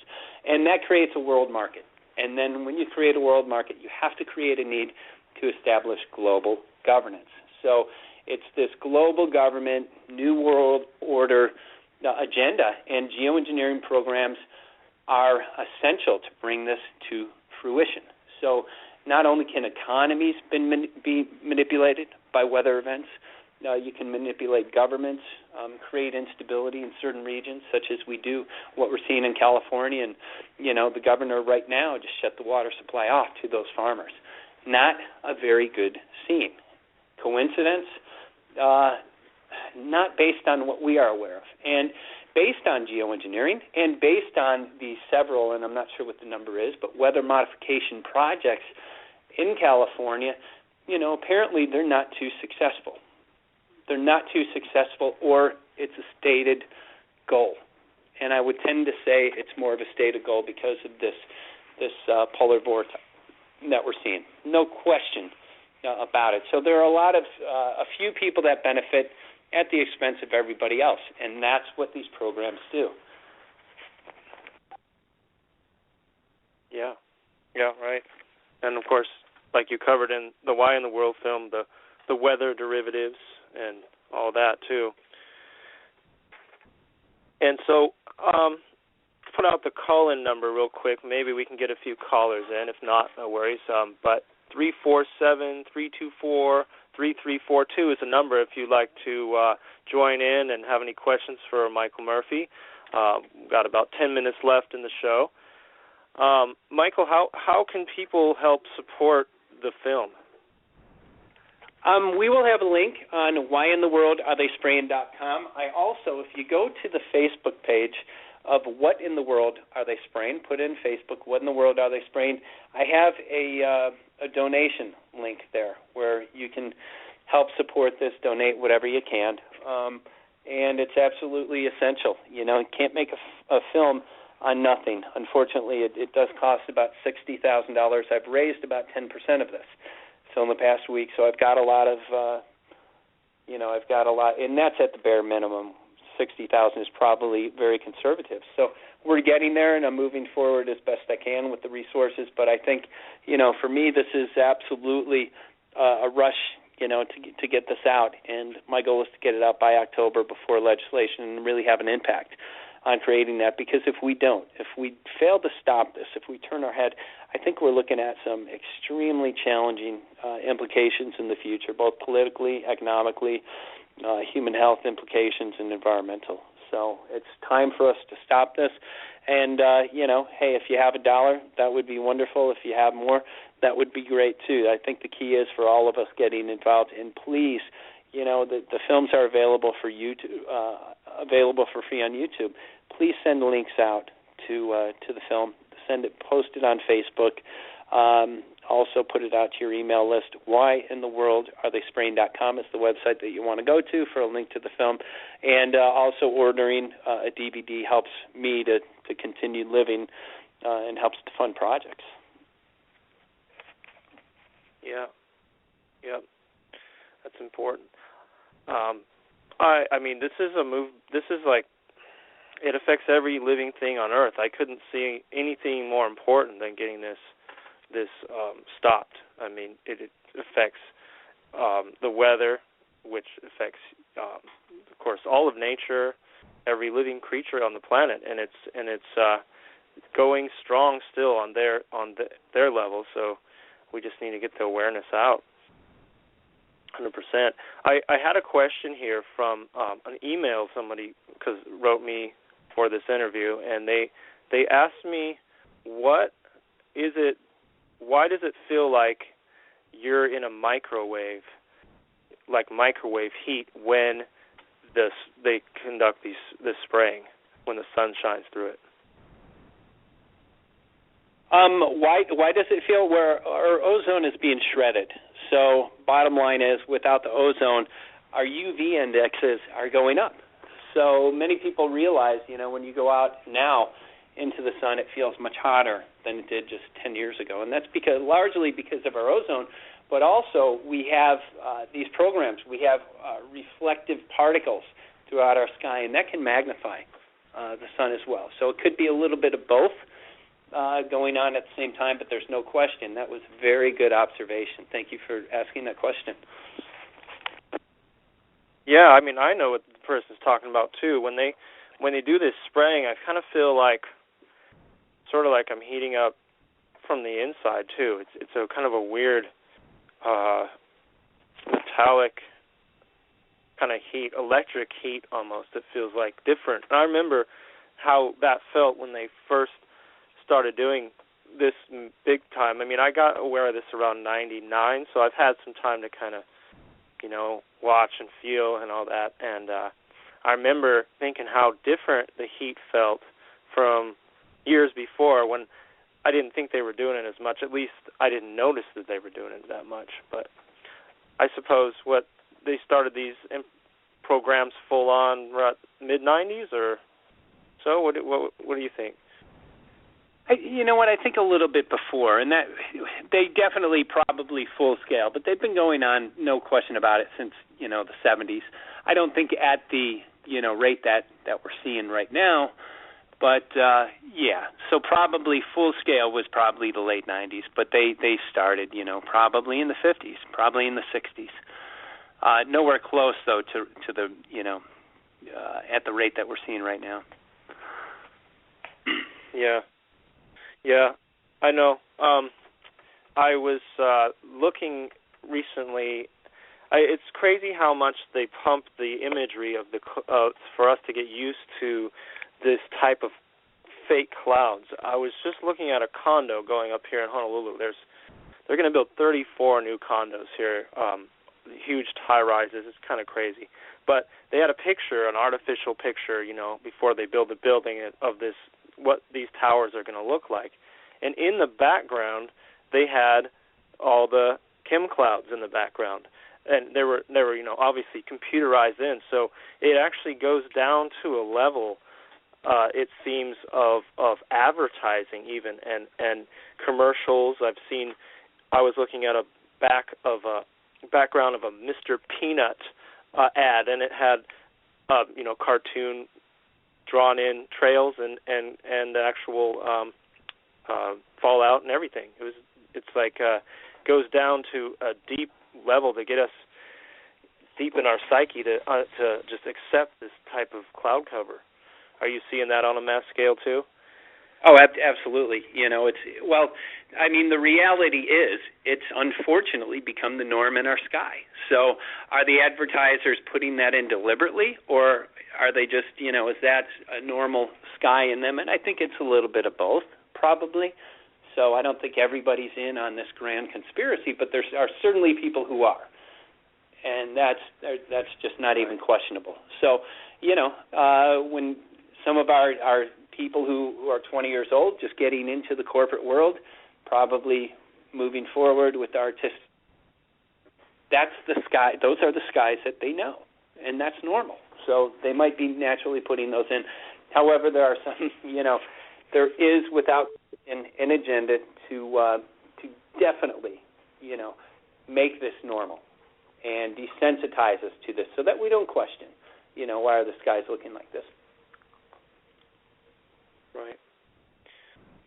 And that creates a world market. And then when you create a world market, you have to create a need to establish global governance. So it's this global government, new world order agenda, and geoengineering programs are essential to bring this to fruition. So not only can economies be manipulated by weather events, you can manipulate governments, create instability in certain regions, such as we do what we're seeing in California. And, the governor right now just shut the water supply off to those farmers. Not a very good scene. Coincidence? Not based on what we are aware of. And based on geoengineering and based on the several, and I'm not sure what the number is, but weather modification projects in California, apparently they're not too successful. They're not too successful, or it's a stated goal. And I would tend to say it's more of a stated goal because of this polar vortex that we're seeing. No question about it. So there are a few people that benefit at the expense of everybody else, and that's what these programs do. Yeah, right. And of course, like you covered in the Why in the World film, the weather derivatives and all that too. And so, put out the call-in number real quick. Maybe we can get a few callers in. If not, no worries. But 347-324-3342 is the number if you'd like to join in and have any questions for Michael Murphy. We've got about 10 minutes left in the show. Michael, how can people help support the film? We will have a link on whyintheworldaretheyspraying.com. I also, if you go to the Facebook page of What in the World Are They Spraying, put in Facebook, What in the World Are They Spraying, I have a donation link there where you can help support this, donate whatever you can. and it's absolutely essential. You know, you can't make a film on nothing. Unfortunately, it does cost about $60,000. I've raised about 10% of this. So in the past week, so I've got a lot of, and that's at the bare minimum. 60,000 is probably very conservative. So we're getting there, and I'm moving forward as best I can with the resources. But I think, you know, for me, this is absolutely a rush, you know, to get this out. And my goal is to get it out by October before legislation and really have an impact on creating that. Because if we don't, if we fail to stop this, if we turn our head, I think we're looking at some extremely challenging implications in the future, both politically, economically, human health implications, and environmental. So it's time for us to stop this. And, you know, hey, if you have $1, that would be wonderful. If you have more, that would be great, too. I think the key is for all of us getting involved. And please, you know, the films are available for YouTube, available for free on YouTube. Please send links out to the film. Send it, post it on Facebook. Also put it out to your email list. WhyInTheWorldAreTheySpraying.com is the website that you want to go to for a link to the film. And also ordering a DVD helps me to continue living and helps to fund projects. Yeah. That's important. I mean, this is a move. This is like, it affects every living thing on Earth. I couldn't see anything more important than getting this stopped. I mean, it affects the weather, which affects, of course, all of nature, every living creature on the planet, and it's going strong still on their level. So we just need to get the awareness out. 100%. I had a question here from an email somebody wrote me for this interview, and they asked me, why does it feel like you're in a microwave heat when they conduct this spraying, when the sun shines through it? Why does it feel where our ozone is being shredded? So bottom line is, without the ozone, our UV indexes are going up. So many people realize, you know, when you go out now into the sun, it feels much hotter than it did just 10 years ago. And that's largely because of our ozone, but also we have these programs. We have reflective particles throughout our sky, and that can magnify the sun as well. So it could be a little bit of both going on at the same time, but there's no question. That was a very good observation. Thank you for asking that question. Yeah, I mean, I know what the person's talking about too. When they do this spraying, I kind of feel like, sort of like I'm heating up from the inside too. It's a kind of a weird metallic kind of heat, electric heat almost. It feels like different. And I remember how that felt when they first started doing this big time. I mean, I got aware of this around 99, so I've had some time to kind of, you know, watch and feel and all that. And I remember thinking how different the heat felt from years before, when I didn't think they were doing it as much. At least I didn't notice that they were doing it that much. But I suppose they started these programs full on mid-90s or so. What do you think? You know what, I think a little bit before, and that they definitely probably full scale, but they've been going on, no question about it, since, you know, the 70s. I don't think at the, you know, rate that we're seeing right now, but yeah, so probably full scale was probably the late 90s, but they started, you know, probably in the 50s, probably in the 60s. Nowhere close, though, to the, you know, at the rate that we're seeing right now. Yeah, I know. I was looking recently. It's crazy how much they pump the imagery of for us to get used to this type of fake clouds. I was just looking at a condo going up here in Honolulu. They're going to build 34 new condos here, huge high-rises. It's kind of crazy. But they had a picture, an artificial picture, you know, before they build the building of this, what these towers are going to look like. And in the background, they had all the chem clouds in the background. and they were obviously computerized in. So it actually goes down to a level, it seems, of advertising even and commercials. I was looking at a background of a Mr. Peanut ad, and it had cartoon drawn in trails and actual fallout and everything. It's like goes down to a deep level to get us deep in our psyche to just accept this type of cloud cover. Are you seeing that on a mass scale too? Oh, absolutely. The reality is it's unfortunately become the norm in our sky. So are the advertisers putting that in deliberately, or are they just, is that a normal sky in them? And I think it's a little bit of both, probably. So I don't think everybody's in on this grand conspiracy, but there are certainly people who are. And that's just not even questionable. So, when some of our people who are 20 years old, just getting into the corporate world, probably moving forward with artists, that's the sky. Those are the skies that they know, and that's normal. So they might be naturally putting those in. However, there are some, there is without an agenda to definitely, make this normal and desensitize us to this so that we don't question, why are the skies looking like this? Right.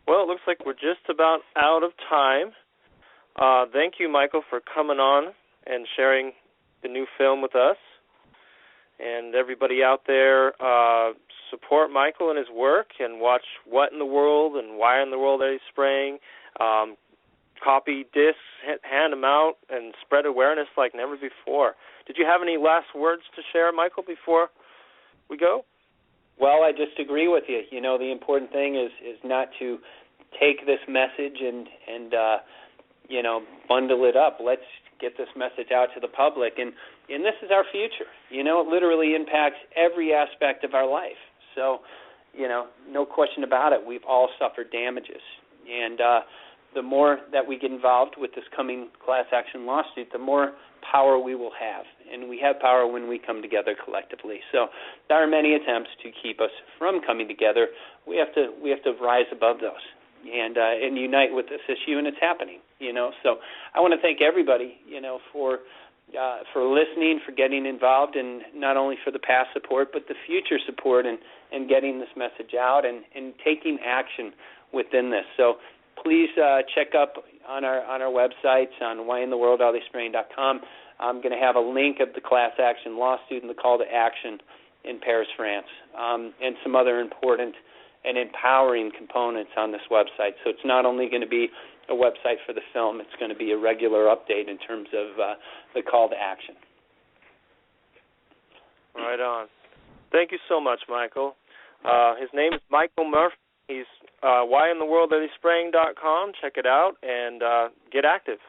Well, it looks like we're just about out of time. Thank you, Michael, for coming on and sharing the new film with us. And everybody out there, support Michael and his work and watch What in the World and Why in the World Are They Spraying. Copy discs, hand them out, and spread awareness like never before. Did you have any last words to share, Michael, before we go? Well, I just agree with you. The important thing is not to take this message and bundle it up. Let's get this message out to the public. And this is our future. It literally impacts every aspect of our life. So, no question about it. We've all suffered damages. And the more that we get involved with this coming class action lawsuit, the more power we will have. And we have power when we come together collectively. So there are many attempts to keep us from coming together. We have to rise above those and unite with this issue, and it's happening. So I want to thank everybody, for listening, for getting involved, and not only for the past support, but the future support and getting this message out and taking action within this. So please check up on our websites on whyintheworldaretheyspraying.com. I'm going to have a link of the class action lawsuit and the call to action in Paris, France, and some other important and empowering components on this website. So it's not only going to be a website for the film, it's going to be a regular update in terms of the call to action. Right on. Thank you so much, Michael. His name is Michael Murphy. He's whyintheworldaretheyspraying.com. Check it out and get active.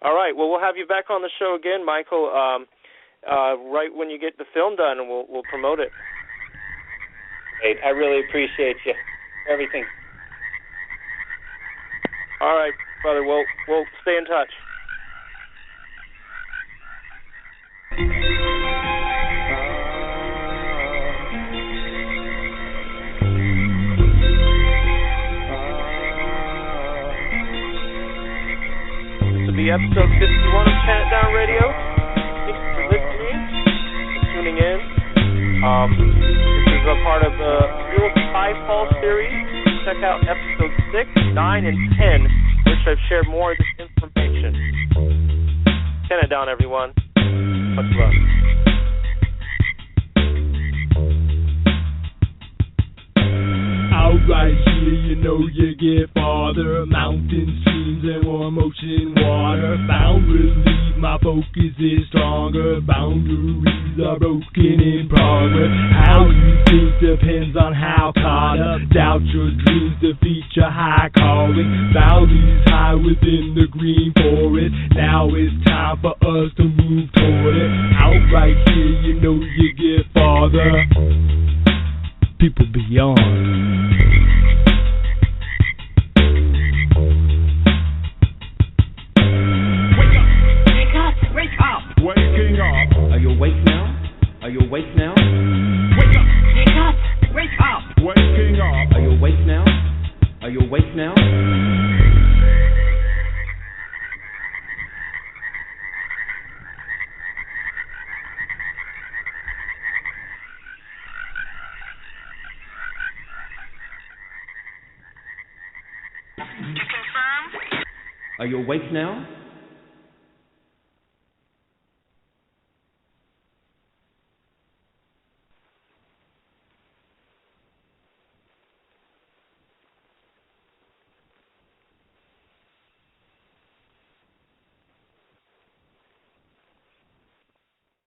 All right. Well, we'll have you back on the show again, Michael, right when you get the film done, and we'll promote it. Great. I really appreciate you. Everything. All right, brother. We'll stay in touch. Episode 51 of Chan It Down Radio. Thanks for listening and tuning in. This is a part of the Real Skyfall series. Check out episodes 6, 9, and 10, which I've shared more of this information. Chan It Down, everyone. Much love. Right here, you get farther. Mountains, streams, and warm ocean water. Found relief, my focus is stronger. Boundaries are broken in progress. How you think depends on how caught up. Doubt your dreams, defeat your high calling. Boundaries high within the green forest. Now it's time for us to move toward it. Out right here, you get farther. People beyond. Wake Are you awake now? To confirm. Are you awake now?